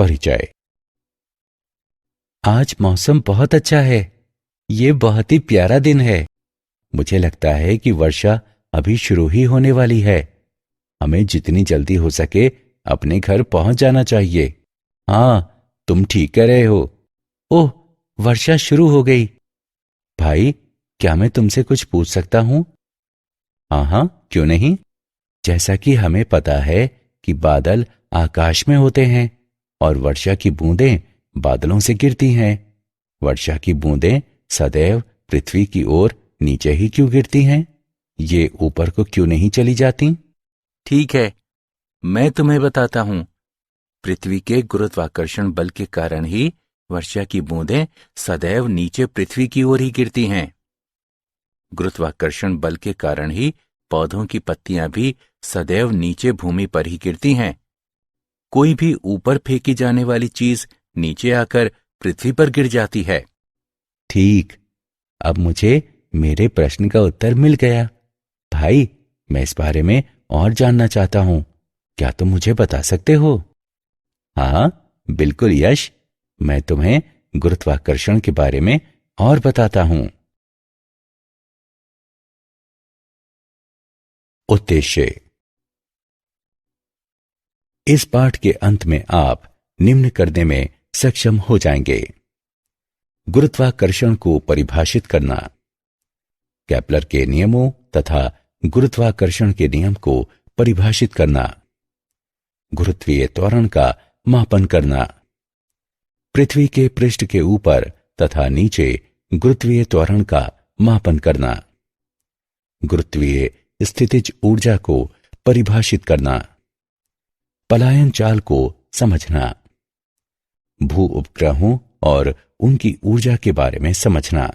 परिचय। आज मौसम बहुत अच्छा है। ये बहुत ही प्यारा दिन है। मुझे लगता है कि वर्षा अभी शुरू ही होने वाली है। हमें जितनी जल्दी हो सके अपने घर पहुंच जाना चाहिए। हाँ, तुम ठीक कह रहे हो। ओह, वर्षा शुरू हो गई। भाई, क्या मैं तुमसे कुछ पूछ सकता हूँ? हाँ हाँ, क्यों नहीं। जैसा कि हमें पता है कि बादल आकाश में होते हैं और वर्षा की बूंदें बादलों से गिरती हैं। वर्षा की बूंदें सदैव पृथ्वी की ओर नीचे ही क्यों गिरती हैं? ये ऊपर को क्यों नहीं चली जाती? ठीक है, मैं तुम्हें बताता हूं। पृथ्वी के गुरुत्वाकर्षण बल के कारण ही वर्षा की बूंदें सदैव नीचे पृथ्वी की ओर ही गिरती हैं। गुरुत्वाकर्षण बल के कारण ही पौधों की पत्तियां भी सदैव नीचे भूमि पर ही गिरती हैं। कोई भी ऊपर फेंकी जाने वाली चीज नीचे आकर पृथ्वी पर गिर जाती है। ठीक, अब मुझे मेरे प्रश्न का उत्तर मिल गया। भाई, मैं इस बारे में और जानना चाहता हूं। क्या तुम मुझे बता सकते हो? हाँ, बिल्कुल यश। मैं तुम्हें गुरुत्वाकर्षण के बारे में और बताता हूं। उद्देश्य। इस पाठ के अंत में आप निम्न करने में सक्षम हो जाएंगे। गुरुत्वाकर्षण को परिभाषित करना, केपलर के नियमों तथा गुरुत्वाकर्षण के नियम को परिभाषित करना, गुरुत्वीय त्वरण का मापन करना, पृथ्वी के पृष्ठ के ऊपर तथा नीचे गुरुत्वीय त्वरण का मापन करना, गुरुत्वीय स्थितिज ऊर्जा को परिभाषित करना, पलायन चाल को समझना, भू उपग्रहों और उनकी ऊर्जा के बारे में समझना,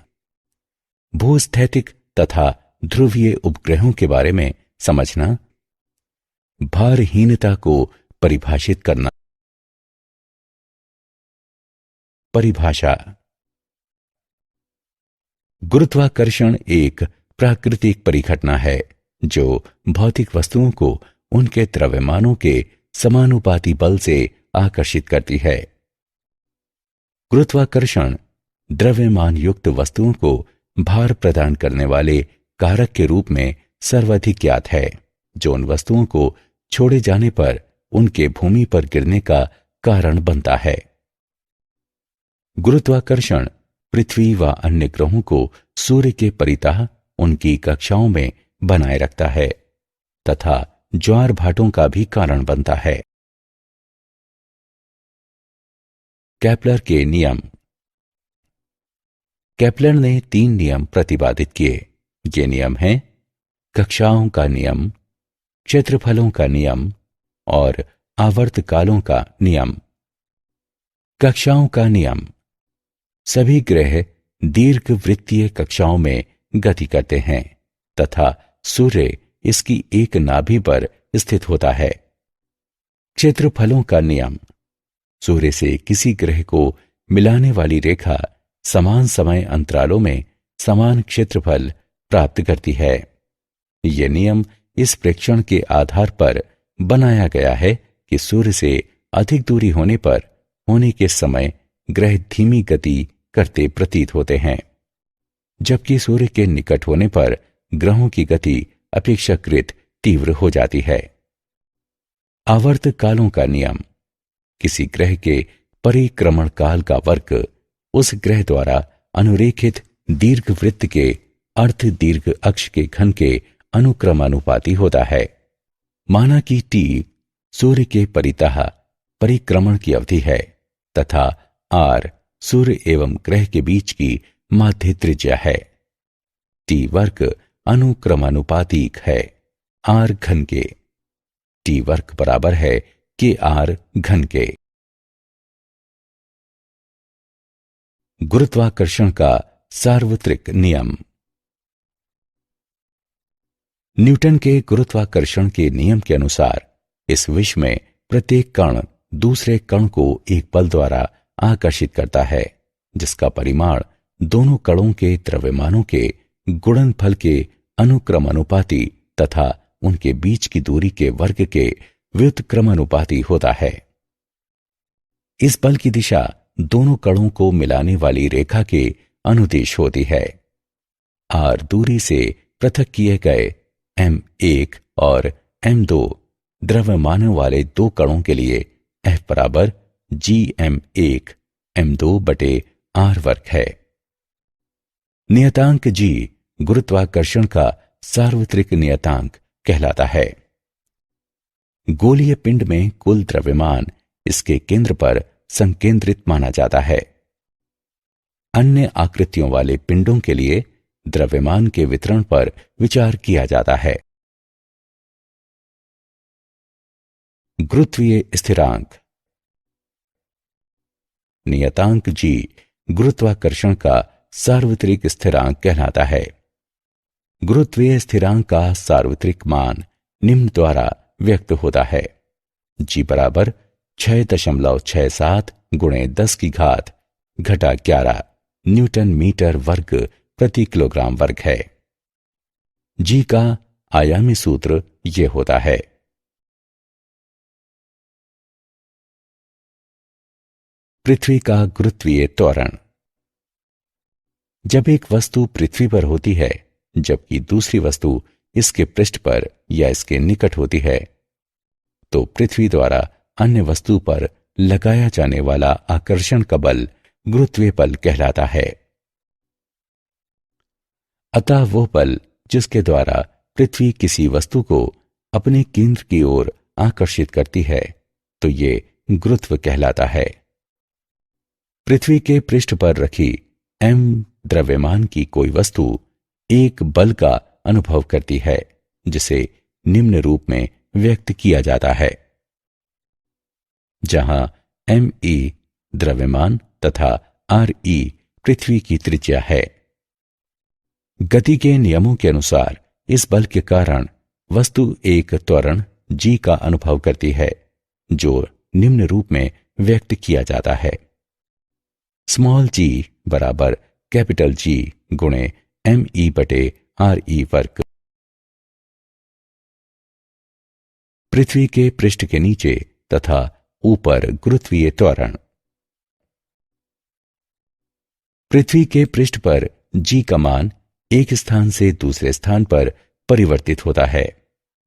भूस्थैतिक तथा ध्रुवीय उपग्रहों के बारे में समझना, भारहीनता को परिभाषित करना। परिभाषा। गुरुत्वाकर्षण एक प्राकृतिक परिघटना है जो भौतिक वस्तुओं को उनके द्रव्यमानों के समानुपाती बल से आकर्षित करती है। गुरुत्वाकर्षण द्रव्यमान युक्त वस्तुओं को भार प्रदान करने वाले कारक के रूप में सर्वाधिक ज्ञात है, जो उन वस्तुओं को छोड़े जाने पर उनके भूमि पर गिरने का कारण बनता है। गुरुत्वाकर्षण पृथ्वी व अन्य ग्रहों को सूर्य के परितः उनकी कक्षाओं में बनाए रखता है तथा ज्वार भाटों का भी कारण बनता है। केपलर के नियम। केपलर ने 3 नियम प्रतिपादित किए। ये नियम हैं कक्षाओं का नियम, क्षेत्रफलों का नियम और आवर्तकालों का नियम। कक्षाओं का नियम। सभी ग्रह दीर्घवृत्तीय कक्षाओं में गति करते हैं तथा सूर्य इसकी एक नाभि पर स्थित होता है। क्षेत्रफलों का नियम। सूर्य से किसी ग्रह को मिलाने वाली रेखा समान समय अंतरालों में समान क्षेत्रफल प्राप्त करती है। यह नियम इस प्रेक्षण के आधार पर बनाया गया है कि सूर्य से अधिक दूरी होने पर होने के समय ग्रह धीमी गति करते प्रतीत होते हैं, जबकि सूर्य के निकट होने पर ग्रहों की गति अपेक्षाकृत तीव्र हो जाती है। आवर्तकालों का नियम। किसी ग्रह के परिक्रमण काल का वर्ग उस ग्रह द्वारा अनुरेखित दीर्घवृत्त के अर्ध दीर्घ अक्ष के घन के अनुक्रमानुपाती होता है। माना कि t सूर्य के परितः परिक्रमण की अवधि है तथा r सूर्य एवं ग्रह के बीच की माध्य त्रिज्या है। t वर्ग अनुक्रमानुपातिक है r घन के। t वर्ग बराबर है kr घन के। गुरुत्वाकर्षण का सार्वत्रिक नियम। न्यूटन के गुरुत्वाकर्षण के नियम के अनुसार इस विश्व में प्रत्येक कण दूसरे कण को एक बल द्वारा आकर्षित करता है, जिसका परिमाण दोनों कणों के द्रव्यमानों के गुणनफल के अनुक्रमानुपाती तथा उनके बीच की दूरी के वर्ग के व्युत्क्रमानुपाती होता है। इस बल की दिशा दोनों कणों को मिलाने वाली रेखा के अनुदिश होती है। r दूरी से पृथक किए गए m1 और m2 द्रव्यमानों वाले दो कणों के लिए F बराबर gm1 m2 बटे r वर्ग है। नियतांक g गुरुत्वाकर्षण का सार्वत्रिक नियतांक कहलाता है। गोलीय पिंड में कुल द्रव्यमान इसके केंद्र पर संकेंद्रित माना जाता है। अन्य आकृतियों वाले पिंडों के लिए द्रव्यमान के वितरण पर विचार किया जाता है। गुरुत्वीय स्थिरांक। नियतांक g गुरुत्वाकर्षण का सार्वत्रिक स्थिरांक कहलाता है। गुरुत्वीय स्थिरांक का सार्वत्रिक मान निम्न द्वारा व्यक्त होता है। g बराबर 6.67 गुणे 10 की घात घटा 11 न्यूटन मीटर वर्ग प्रति किलोग्राम वर्ग है। g का आयामी सूत्र ये होता है। पृथ्वी का गुरुत्वीय त्वरण। जब एक वस्तु पृथ्वी पर होती है जबकि दूसरी वस्तु इसके पृष्ठ पर या इसके निकट होती है, तो पृथ्वी द्वारा अन्य वस्तु पर लगाया जाने वाला आकर्षण का बल गुरुत्वीय बल कहलाता है। अतः वो बल जिसके द्वारा पृथ्वी किसी वस्तु को अपने केंद्र की ओर आकर्षित करती है, तो ये गुरुत्व कहलाता है। पृथ्वी के पृष्ठ पर रखी m द्रव्यमान की कोई वस्तु एक बल का अनुभव करती है, जिसे निम्न रूप में व्यक्त किया जाता है, जहां me द्रव्यमान तथा re पृथ्वी की त्रिज्या है। गति के नियमों के अनुसार इस बल के कारण वस्तु एक त्वरण g का अनुभव करती है, जो निम्न रूप में व्यक्त किया जाता है। स्मॉल g बराबर कैपिटल G गुणे me बटे re वर्ग। पृथ्वी के पृष्ठ के नीचे तथा ऊपर गुरुत्वीय त्वरण। पृथ्वी के पृष्ठ पर g का मान एक स्थान से दूसरे स्थान पर परिवर्तित होता है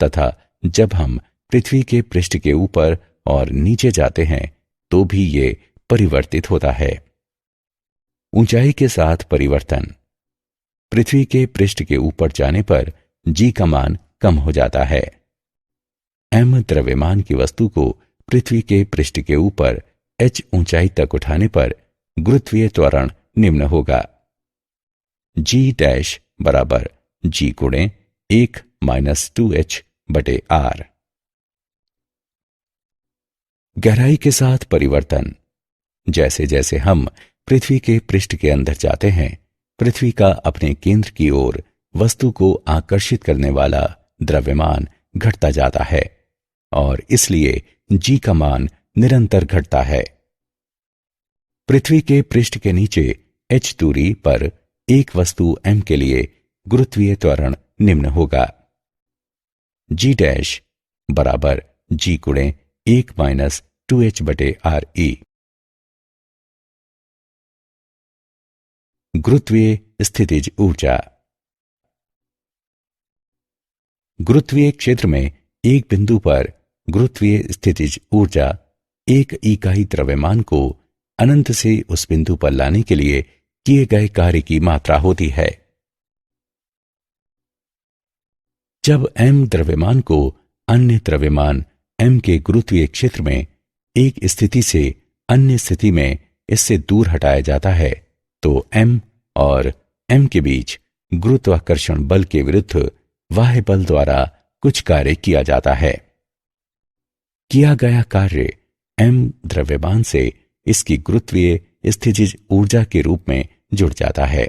तथा जब हम पृथ्वी के पृष्ठ के ऊपर और नीचे जाते हैं तो भी ये परिवर्तित होता है। ऊंचाई के साथ परिवर्तन। पृथ्वी के पृष्ठ के ऊपर जाने पर g का मान कम हो जाता है। m द्रव्यमान की वस्तु को पृथ्वी के पृष्ठ के ऊपर h ऊंचाई तक उठाने पर गुरुत्वीय त्वरण निम्न होगा। g डैश बराबर g गुणे 1 माइनस 2h बटे r। गहराई के साथ परिवर्तन। जैसे जैसे हम पृथ्वी के पृष्ठ के अंदर जाते हैं, पृथ्वी का अपने केंद्र की ओर वस्तु को आकर्षित करने वाला द्रव्यमान घटता जाता है और इसलिए g का मान निरंतर घटता है। पृथ्वी के पृष्ठ के नीचे h दूरी पर एक वस्तु m के लिए गुरुत्वीय त्वरण निम्न होगा। g डैश बराबर g गुणे 1 माइनस 2h बटे re। गुरुत्वीय स्थितिज ऊर्जा। गुरुत्वीय क्षेत्र में एक बिंदु पर गुरुत्वीय स्थितिज ऊर्जा एक इकाई द्रव्यमान को अनंत से उस बिंदु पर लाने के लिए किए गए कार्य की मात्रा होती है। जब m द्रव्यमान को अन्य द्रव्यमान m के गुरुत्वीय क्षेत्र में एक स्थिति से अन्य स्थिति में इससे दूर हटाया जाता है, तो m और m के बीच गुरुत्वाकर्षण बल के विरुद्ध बाह्य बल द्वारा कुछ कार्य किया जाता है। किया गया कार्य m द्रव्यमान से इसकी गुरुत्वीय स्थितिज ऊर्जा के रूप में जुड़ जाता है।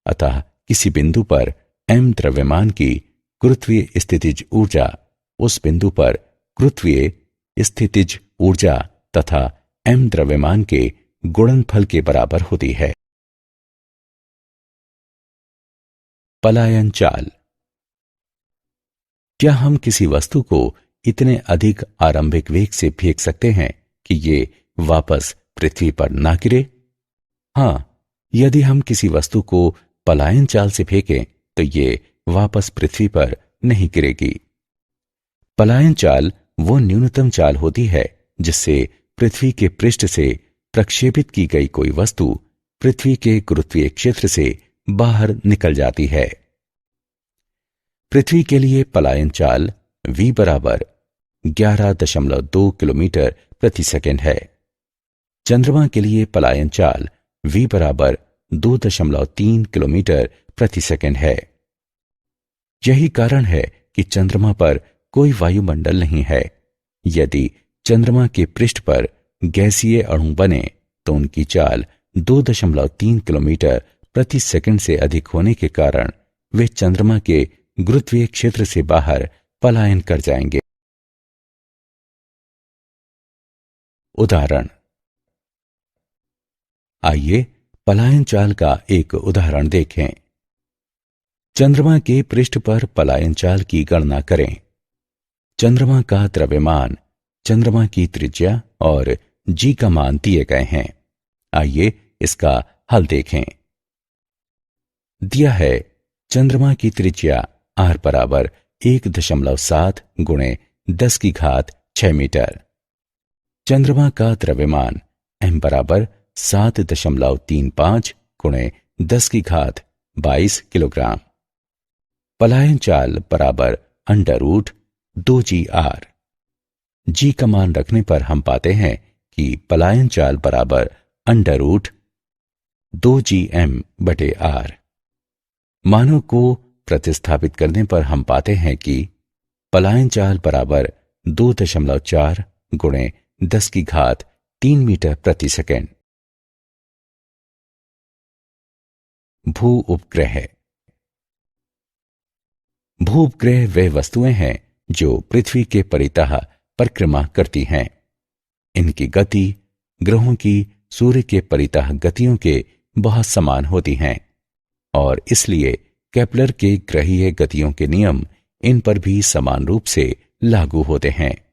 अतः किसी बिंदु पर m द्रव्यमान की गुरुत्वीय स्थितिज ऊर्जा उस बिंदु पर गुरुत्वीय स्थितिज ऊर्जा तथा m द्रव्यमान के गुणनफल के बराबर होती है। पलायन चाल। क्या हम किसी वस्तु को इतने अधिक आरंभिक वेग से फेंक सकते हैं कि ये वापस पृथ्वी पर ना गिरे? हां, यदि हम किसी वस्तु को पलायन चाल से फेंकें तो ये वापस पृथ्वी पर नहीं गिरेगी। पलायन चाल वो न्यूनतम चाल होती है जिससे पृथ्वी के पृष्ठ से प्रक्षेपित की गई कोई वस्तु पृथ्वी के गुरुत्वीय क्षेत्र से बाहर निकल जाती है। पृथ्वी के लिए पलायन चाल v बराबर 11.2 किलोमीटर प्रति सेकंड है। चंद्रमा के लिए पलायन चाल v बराबर 2.3 किलोमीटर प्रति सेकंड है। यही कारण है कि चंद्रमा पर कोई वायुमंडल नहीं है। यदि चंद्रमा के पृष्ठ पर गैसीय अणु बने तो उनकी चाल 2.3 किलोमीटर प्रति सेकंड से अधिक होने के कारण वे चंद्रमा के गुरुत्वीय क्षेत्र से बाहर पलायन कर जाएंगे। उदाहरण। आइए पलायन चाल का एक उदाहरण देखें। चंद्रमा के पृष्ठ पर पलायन चाल की गणना करें। चंद्रमा का द्रव्यमान, चंद्रमा की त्रिज्या और जी का मान दिए गए हैं। आइए इसका हल देखें। दिया है चंद्रमा की त्रिज्या r बराबर 1.7 गुणे 10 की घात 6 मीटर। चंद्रमा का द्रव्यमान m बराबर 7.35 गुणे 10 की घात 22 किलोग्राम। पलायन चाल बराबर √2gr। जी का मान रखने पर हम पाते हैं कि पलायन चाल बराबर √2gm/r। मानों को प्रतिस्थापित करने पर हम पाते हैं कि पलायन चाल बराबर 2.4 गुणे 10 की घात 3 मीटर प्रति सेकंड। भू उपग्रह। भू उपग्रह वे वस्तुएं हैं जो पृथ्वी के परितः परिक्रमा करती हैं। इनकी गति ग्रहों की सूर्य के परितः गतियों के बहुत समान होती हैं और इसलिए केपलर के ग्रहीय गतियों के नियम इन पर भी समान रूप से लागू होते हैं।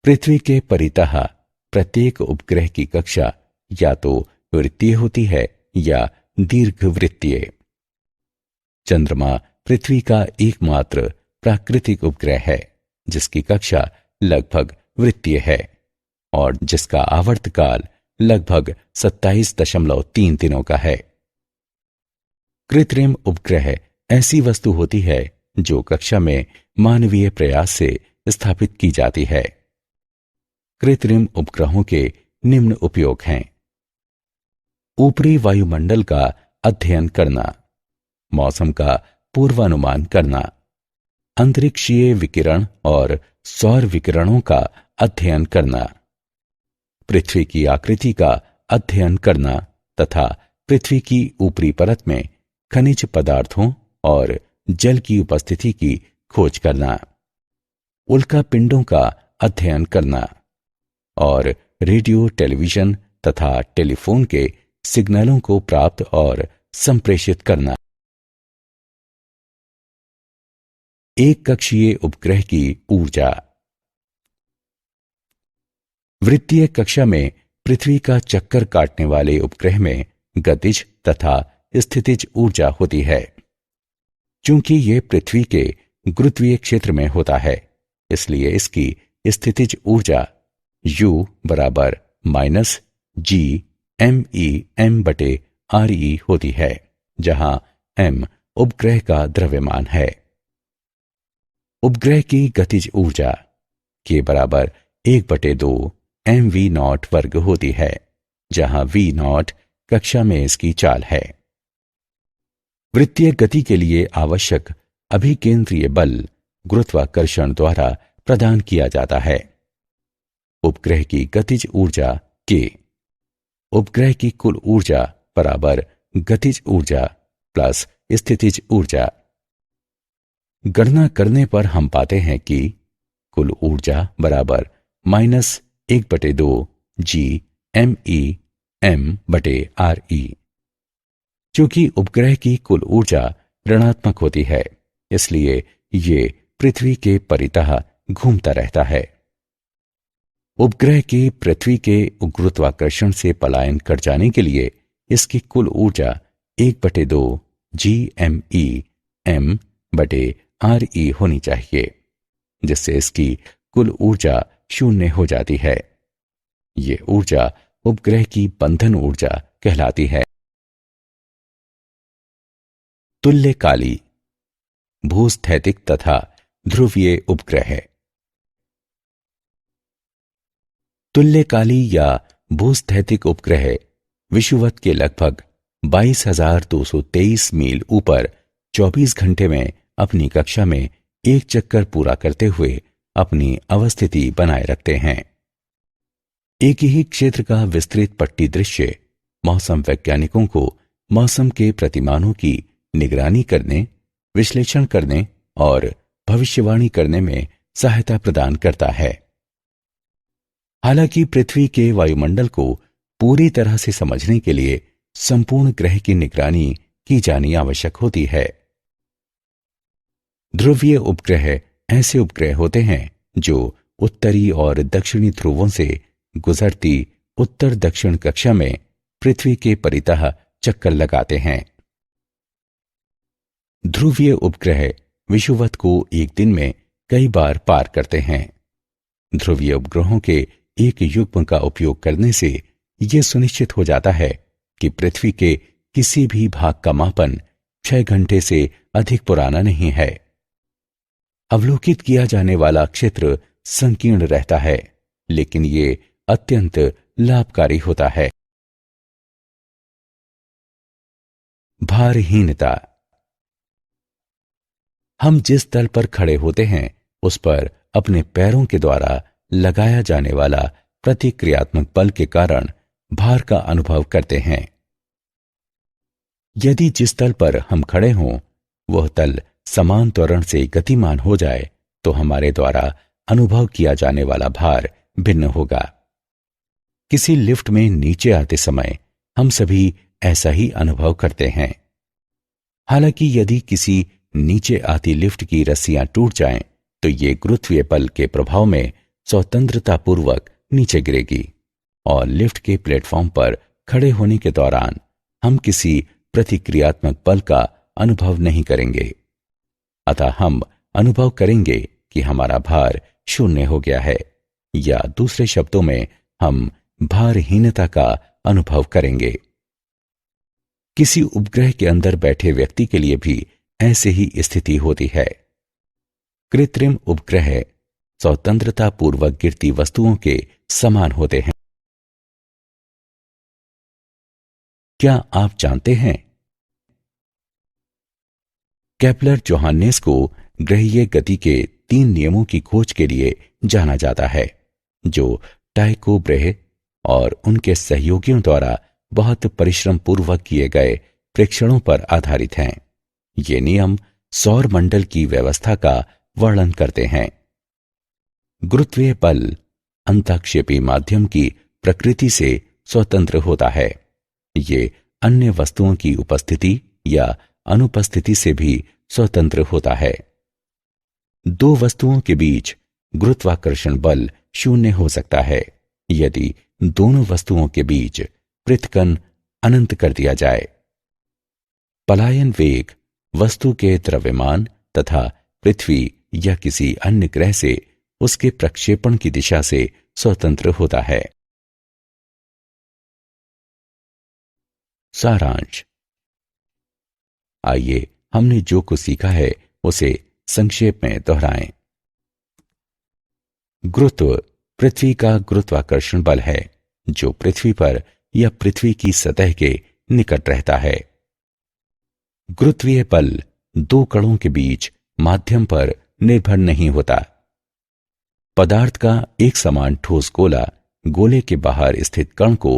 पृथ्वी के परितः प्रत्येक उपग्रह की कक्षा या तो वृत्तीय होती है या दीर्घवृत्तीय। चंद्रमा पृथ्वी का एकमात्र प्राकृतिक उपग्रह है जिसकी कक्षा लगभग वृत्तीय है और जिसका आवर्तकाल लगभग 27.3 दिनों का है। कृत्रिम उपग्रह ऐसी वस्तु होती है जो कक्षा में मानवीय प्रयास से स्थापित की जाती है। कृत्रिम उपग्रहों के निम्न उपयोग हैं। ऊपरी वायुमंडल का अध्ययन करना, मौसम का पूर्वानुमान करना, अंतरिक्षीय विकिरण और सौर विकिरणों का अध्ययन करना, पृथ्वी की आकृति का अध्ययन करना तथा पृथ्वी की ऊपरी परत में खनिज पदार्थों और जल की उपस्थिति की खोज करना, उल्का पिंडों का अध्ययन करना और रेडियो, टेलीविजन तथा टेलीफोन के सिग्नलों को प्राप्त और संप्रेषित करना। एक कक्षीय उपग्रह की ऊर्जा। वृत्तीय कक्षा में पृथ्वी का चक्कर काटने वाले उपग्रह में गतिज तथा स्थितिज ऊर्जा होती है। चूंकि यह पृथ्वी के गुरुत्वीय क्षेत्र में होता है इसलिए इसकी स्थितिज ऊर्जा U बराबर -GMEM/RE होती है, जहां M उपग्रह का द्रव्यमान है। उपग्रह की गतिज ऊर्जा K बराबर 1/2 mv0 वर्ग होती है, जहां v0 कक्षा में इसकी चाल है। वृत्तीय गति के लिए आवश्यक अभिकेंद्रीय बल गुरुत्वाकर्षण द्वारा प्रदान किया जाता है। उपग्रह की गतिज ऊर्जा K उपग्रह की कुल ऊर्जा बराबर गतिज ऊर्जा प्लस स्थितिज ऊर्जा। गणना करने पर हम पाते हैं कि कुल ऊर्जा बराबर -1/2 GMEM/RE। चूंकि उपग्रह की कुल ऊर्जा ऋणात्मक होती है इसलिए ये पृथ्वी के परितः घूमता रहता है। उपग्रह के पृथ्वी के गुरुत्वाकर्षण से पलायन कर जाने के लिए इसकी कुल ऊर्जा 1/2 GME/m/RE होनी चाहिए, जिससे इसकी कुल ऊर्जा 0 हो जाती है। ये ऊर्जा उपग्रह की बंधन ऊर्जा कहलाती है। तुल्यकाली भूस्थैतिक तथा ध्रुवीय उपग्रह। तुल्यकाली या भूस्थैतिक उपग्रह विषुवत के लगभग 22,223 मील ऊपर 24 घंटे में अपनी कक्षा में एक चक्कर पूरा करते हुए अपनी अवस्थिति बनाए रखते हैं। एक ही क्षेत्र का विस्तृत पट्टी दृश्य मौसम वैज्ञानिकों को मौसम के प्रतिमानों की निगरानी करने, विश्लेषण करने और भविष्यवाणी करने में सहायता प्रदान करता है। हालांकि पृथ्वी के वायुमंडल को पूरी तरह से समझने के लिए संपूर्ण ग्रह की निगरानी की जानी आवश्यक होती है। ध्रुवीय उपग्रह ऐसे उपग्रह होते हैं जो उत्तरी और दक्षिणी ध्रुवों से गुजरती उत्तर दक्षिण कक्षा में पृथ्वी के परितः चक्कर लगाते हैं। ध्रुवीय उपग्रह विषुवत को एक दिन में कई बार पार करते हैं। ध्रुवीय उपग्रहों के एक युग्म का उपयोग करने से यह सुनिश्चित हो जाता है कि पृथ्वी के किसी भी भाग का मापन 6 घंटे से अधिक पुराना नहीं है। अवलोकित किया जाने वाला क्षेत्र संकीर्ण रहता है, लेकिन ये अत्यंत लाभकारी होता है। भारहीनता। हम जिस तल पर खड़े होते हैं उस पर अपने पैरों के द्वारा लगाया जाने वाला प्रतिक्रियात्मक बल के कारण भार का अनुभव करते हैं। यदि जिस तल पर हम खड़े हों वह तल समान त्वरण से गतिमान हो जाए तो हमारे द्वारा अनुभव किया जाने वाला भार भिन्न होगा। किसी लिफ्ट में नीचे आते समय हम सभी ऐसा ही अनुभव करते हैं। हालांकि यदि किसी नीचे आती लिफ्ट की रस्सियां टूट जाएं तो ये गुरुत्वीय बल के प्रभाव में स्वतंत्रतापूर्वक नीचे गिरेगी और लिफ्ट के प्लेटफॉर्म पर खड़े होने के दौरान हम किसी प्रतिक्रियात्मक बल का अनुभव नहीं करेंगे। अतः हम अनुभव करेंगे कि हमारा भार 0 हो गया है, या दूसरे शब्दों में हम भारहीनता का अनुभव करेंगे। किसी उपग्रह के अंदर बैठे व्यक्ति के लिए भी ऐसे ही स्थिति होती है। कृत्रिम उपग्रह स्वतंत्रता पूर्वक गिरती वस्तुओं के समान होते हैं। क्या आप जानते हैं केपलर जोहान्नेस को ग्रहीय गति के 3 नियमों की खोज के लिए जाना जाता है, जो टाइको ब्रेहे और उनके सहयोगियों द्वारा बहुत परिश्रम पूर्वक किए गए प्रेक्षणों पर आधारित हैं। ये नियम सौर मंडल की व्यवस्था का वर्णन करते हैं। गुरुत्वीय बल अंतःक्षेपी माध्यम की प्रकृति से स्वतंत्र होता है। ये अन्य वस्तुओं की उपस्थिति या अनुपस्थिति से भी स्वतंत्र होता है। 2 वस्तुओं के बीच गुरुत्वाकर्षण बल 0 हो सकता है यदि दोनों वस्तुओं के बीच पृथक्कन अनंत कर दिया जाए। पलायन वेग वस्तु के द्रव्यमान तथा पृथ्वी या किसी अन्य ग्रह से उसके प्रक्षेपण की दिशा से स्वतंत्र होता है। सारांश। आइए हमने जो कुछ सीखा है उसे संक्षेप में दोहराएं। गुरुत्व पृथ्वी का गुरुत्वाकर्षण बल है जो पृथ्वी पर या पृथ्वी की सतह के निकट रहता है। गुरुत्वीय बल 2 कणों के बीच माध्यम पर निर्भर नहीं होता। पदार्थ का एक समान ठोस गोला गोले के बाहर स्थित कण को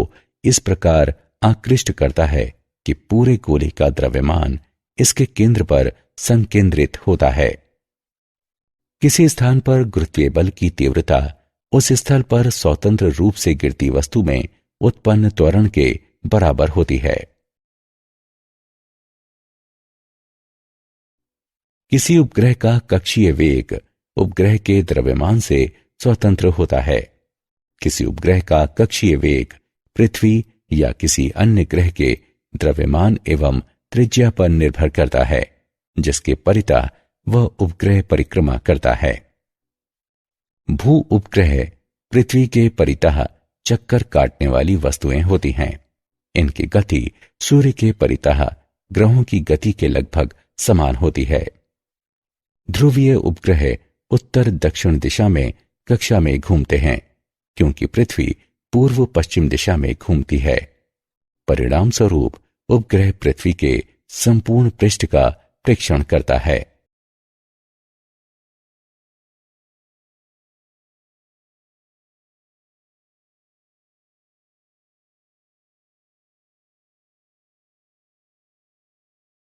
इस प्रकार आकृष्ट करता है कि पूरे गोले का द्रव्यमान इसके केंद्र पर संकेंद्रित होता है। किसी स्थान पर गुरुत्वीय बल की तीव्रता उस स्थल पर स्वतंत्र रूप से गिरती वस्तु में उत्पन्न त्वरण के बराबर होती है। किसी उपग्रह का कक्षीय वेग उपग्रह के द्रव्यमान से स्वतंत्र होता है। किसी उपग्रह का कक्षीय वेग पृथ्वी या किसी अन्य ग्रह के द्रव्यमान एवं त्रिज्या पर निर्भर करता है, जिसके परितः वह उपग्रह परिक्रमा करता है। भू उपग्रह पृथ्वी के परितः चक्कर काटने वाली वस्तुएं होती हैं। इनकी गति सूर्य के परितः ग्रहों की गति के लगभग समान होती है। ध्रुवीय उपग्रह उत्तर दक्षिण दिशा में कक्षा में घूमते हैं, क्योंकि पृथ्वी पूर्व पश्चिम दिशा में घूमती है। परिणाम स्वरूप उपग्रह पृथ्वी के संपूर्ण पृष्ठ का प्रेक्षण करता है।